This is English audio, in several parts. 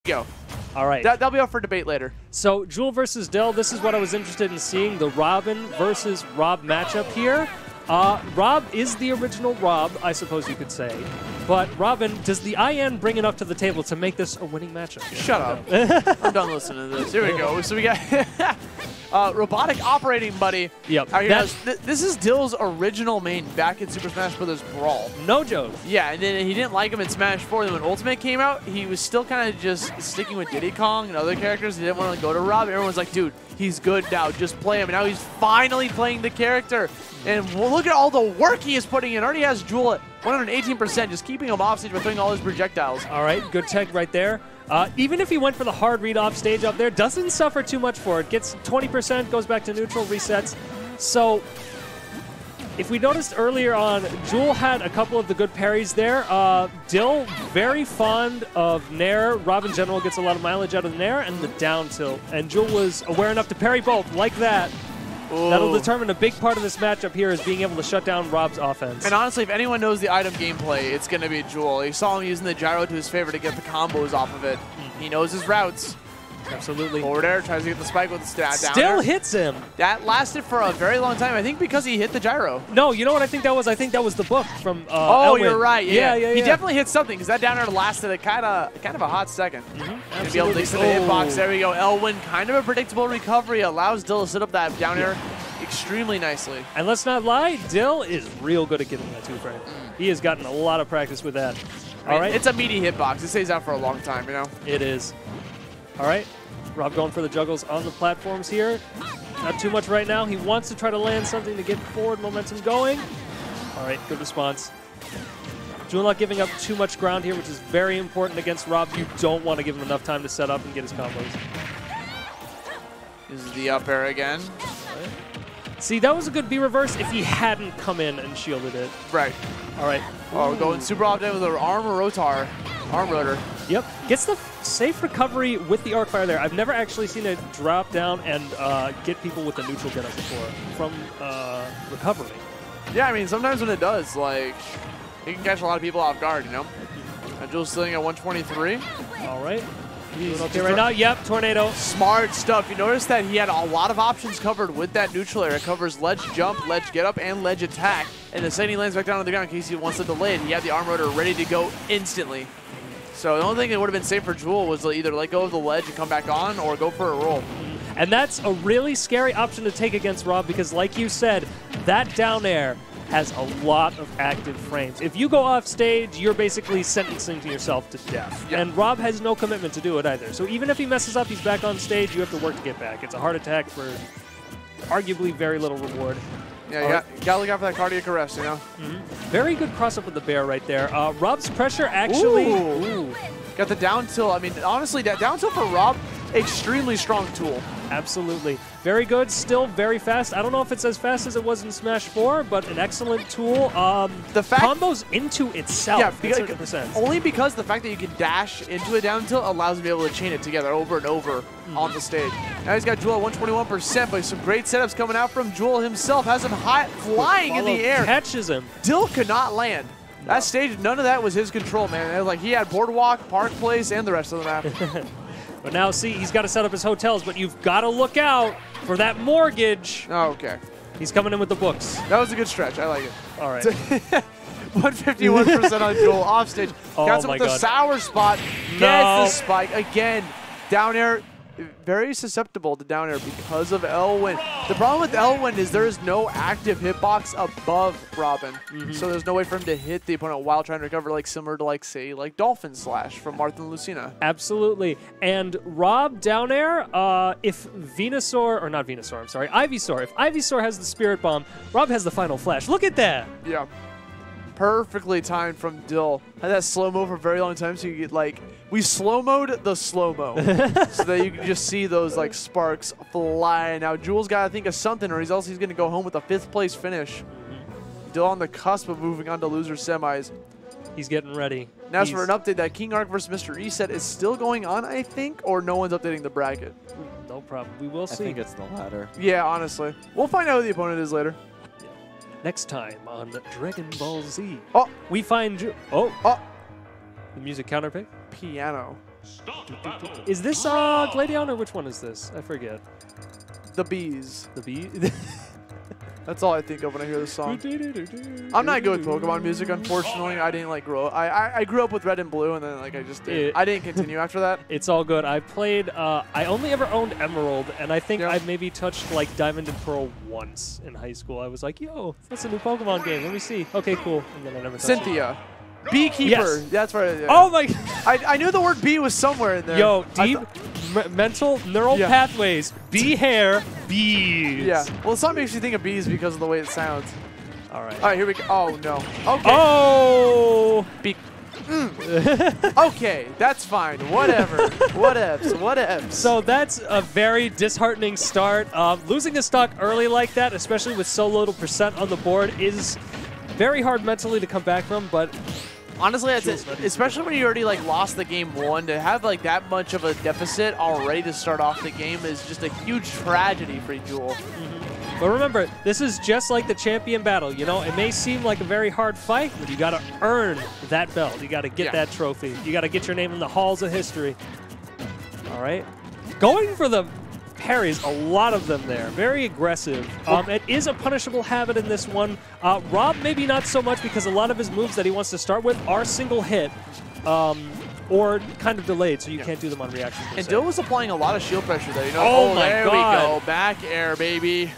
Go. All right. That'll be up for debate later. So Jewel versus Dill, this is what I was interested in seeing, the Robin versus Rob matchup here. Rob is the original Rob, I suppose you could say. But Robin, does the IN bring enough to the table to make this a winning matchup? Shut up. I'm done listening to this. Here we go. So we got Robotic Operating Buddy. Yep. This is Dill's original main back in Super Smash Bros. Brawl. No joke. Yeah, and then he didn't like him in Smash 4. Then when Ultimate came out, he was still kind of just sticking with Diddy Kong and other characters. He didn't want to go to Rob. Everyone's like, dude, he's good now. Just play him. And now he's finally playing the character. And look at all the work he is putting in. Already has Jewel at 118%, just keeping him off stage by throwing all his projectiles. All right, good tech right there. Even if he went for the hard read off stage up there, doesn't suffer too much for it. Gets 20%, goes back to neutral, resets. So if we noticed earlier on, Jewel had a couple of the good parries there. Dill, very fond of Nair. Rob in general gets a lot of mileage out of the Nair and the down tilt. And Jewel was aware enough to parry both like that. Ooh. That'll determine a big part of this matchup here is being able to shut down Rob's offense. And honestly, if anyone knows the item gameplay, it's going to be Jewel. You saw him using the gyro to his favor to get the combos off of it. He knows his routes. Absolutely. Forward air, tries to get the spike with the stat down. Still hits him. That lasted for a very long time. I think because he hit the gyro. No, you know what I think that was? I think that was the book from Oh, Elwin. You're right. Yeah. He yeah. definitely hit something because that down air lasted a kind of a hot second. Absolutely. To be able to mix in the hitbox. There we go. Elwin, kind of a predictable recovery, allows Dill to set up that down air extremely nicely. And let's not lie, Dill is real good at getting that two frame. He has gotten a lot of practice with that. All right. It's a meaty hitbox. It stays out for a long time, you know? It is. All right. Rob going for the juggles on the platforms here. Not too much right now. He wants to try to land something to get forward momentum going. All right, good response. Jewel not giving up too much ground here, which is very important against Rob. You don't want to give him enough time to set up and get his combos. This is the up air again. See, that was a good B reverse if he hadn't come in and shielded it. Right. All right. Oh, we're going super optimum with an arm rotor. Yep. Gets the safe recovery with the arc fire there. I've never actually seen it drop down and get people with a neutral get up before from recovery. Yeah, I mean, sometimes when it does, like, it can catch a lot of people off guard, you know? And Jewel's sitting at 123. All right. He's okay right now. Yep, tornado. Smart stuff. You notice that he had a lot of options covered with that neutral air. It covers ledge jump, ledge get up, and ledge attack. And the second he lands back down on the ground in case he wants to delay it, he had the arm rotor ready to go instantly. So the only thing that would have been safe for Jewel was to either let go of the ledge and come back on or go for a roll. And that's a really scary option to take against Rob because, like you said, that down air has a lot of active frames. If you go off stage, you're basically sentencing to yourself to death. Yep. And Rob has no commitment to do it either. So even if he messes up, he's back on stage, you have to work to get back. It's a heart attack for arguably very little reward. Yeah, you gotta look out for that cardiac arrest, you know? Very good cross-up with the bear right there. Rob's pressure actually... Ooh. Got the down tilt. I mean, honestly, that down tilt for Rob, extremely strong tool. Absolutely. Very good. Still very fast. I don't know if it's as fast as it was in Smash 4, but an excellent tool. The fact combos into itself. Yeah, because, only because the fact that you can dash into a down tilt allows him to be able to chain it together over and over on the stage. Now he's got Jewel at 121%, but some great setups coming out from Jewel himself. Has him high, flying in the air. Catches him. Dill could not land. That stage, none of that was his control, man. It was like he had Boardwalk, Park Place, and the rest of the map. But now, see, he's got to set up his hotels, but you've got to look out for that mortgage. Oh, okay. He's coming in with the books. That was a good stretch. I like it. All right. 151% on Jewel off stage. Got him with the sour spot. Gets the spike again. Down air. Very susceptible to down air because of Elwin. The problem with Elwin is there is no active hitbox above Robin. So there's no way for him to hit the opponent while trying to recover, like similar to, like, say, like Dolphin Slash from Martha and Lucina. Absolutely. And Rob down air, if Venusaur, or not Venusaur, I'm sorry, Ivysaur. If Ivysaur has the Spirit Bomb, Rob has the Final Flash. Look at that. Yeah. Perfectly timed from Dill. Had that slow-mo for a very long time, so you get, like, we slow-mo'd the slow-mo so that you can just see those, like, sparks fly. Now, Jewel's got to think of something, or he's going to go home with a 5th-place finish. Dill on the cusp of moving on to loser semis. He's getting ready. Now, for an update, that King Arc versus Mr. Reset is still going on, I think, or no one's updating the bracket. No problem. We will see. I think it's the latter. Yeah, honestly. We'll find out who the opponent is later. Next time on Dragon Ball Z. Oh! We find... Oh! The music counterpick. Piano. Is this Gladion or which one is this? I forget. The bees. The bee? That's all I think of when I hear this song. I'm not good with Pokemon music, unfortunately. I didn't like grow up. I grew up with Red and Blue, and then like I just did. I didn't continue after that. It's all good. I played. I only ever owned Emerald, and I think I maybe touched like Diamond and Pearl once in high school. I was like, "Yo, that's a new Pokemon game. Let me see." Okay, cool. And then I never touched Cynthia. Beekeeper. Yes. That's right. Yeah. Oh my! I knew the word bee was somewhere in there. Yo, deep mental neural pathways. Bee hair. Bees. Yeah. Well, something makes you think of bees because of the way it sounds. All right. All right. Here we go. Oh no. Okay. Oh. Bee. Okay, that's fine. Whatever. Whatevs. So that's a very disheartening start. Losing a stock early like that, especially with so little percent on the board, is very hard mentally to come back from. But honestly, that's it. Especially when you already like lost the game one, to have like that much of a deficit already to start off the game is just a huge tragedy for Jewel. But remember, this is just like the champion battle. You know, it may seem like a very hard fight, but you got to earn that belt. You got to get that trophy. You got to get your name in the halls of history. All right, going for the parries, a lot of them there. Very aggressive. It is a punishable habit in this one. Rob, maybe not so much because a lot of his moves that he wants to start with are single hit. Or kind of delayed, so you can't do them on reaction. And Dill was applying a lot of shield pressure there. You know? Oh my there God. we go. Back air, baby.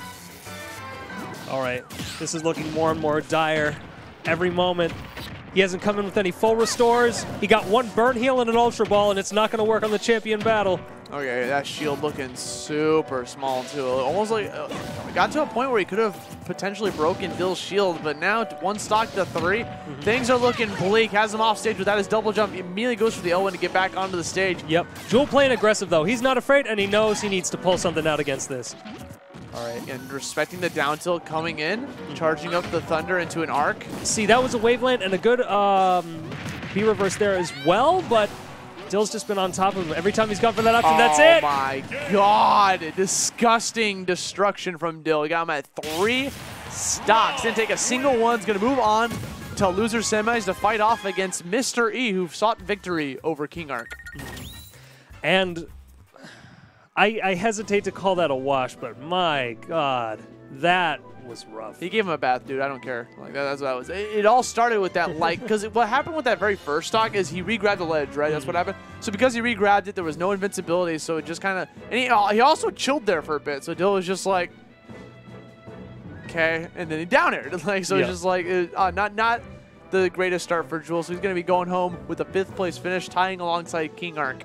All right, this is looking more and more dire every moment. He hasn't come in with any full restores. He got one burn heal and an Ultra Ball, and it's not going to work on the champion battle. Okay, that shield looking super small, too. Almost like got to a point where he could have potentially broken Dill's shield, but now one stock to 3. Things are looking bleak. Has him off stage without his double jump. He immediately goes for the L1 to get back onto the stage. Yep. Jewel playing aggressive, though. He's not afraid, and he knows he needs to pull something out against this. All right, and respecting the down tilt coming in, charging up the Thunder into an arc. See, that was a Waveland and a good B-reverse there as well, but Dill's just been on top of him. Every time he's gone for that option, that's it! Oh my God, disgusting destruction from Dill. He got him at 3 stocks. Didn't take a single one. He's going to move on to loser semis to fight off against Mr. E, who sought victory over King Arc. And I hesitate to call that a wash, but my God, that was rough. He gave him a bath, dude. I don't care. Like that's what that was. It all started with that, like, because what happened with that very first stock is he re-grabbed the ledge, right? That's what happened. So because he re-grabbed it, there was no invincibility, so it just kind of, and he also chilled there for a bit. So Dill was just like, okay, and then he down aired. Like, so it's just like, not the greatest start for Jewel. So he's going to be going home with a 5th place finish, tying alongside King Arc.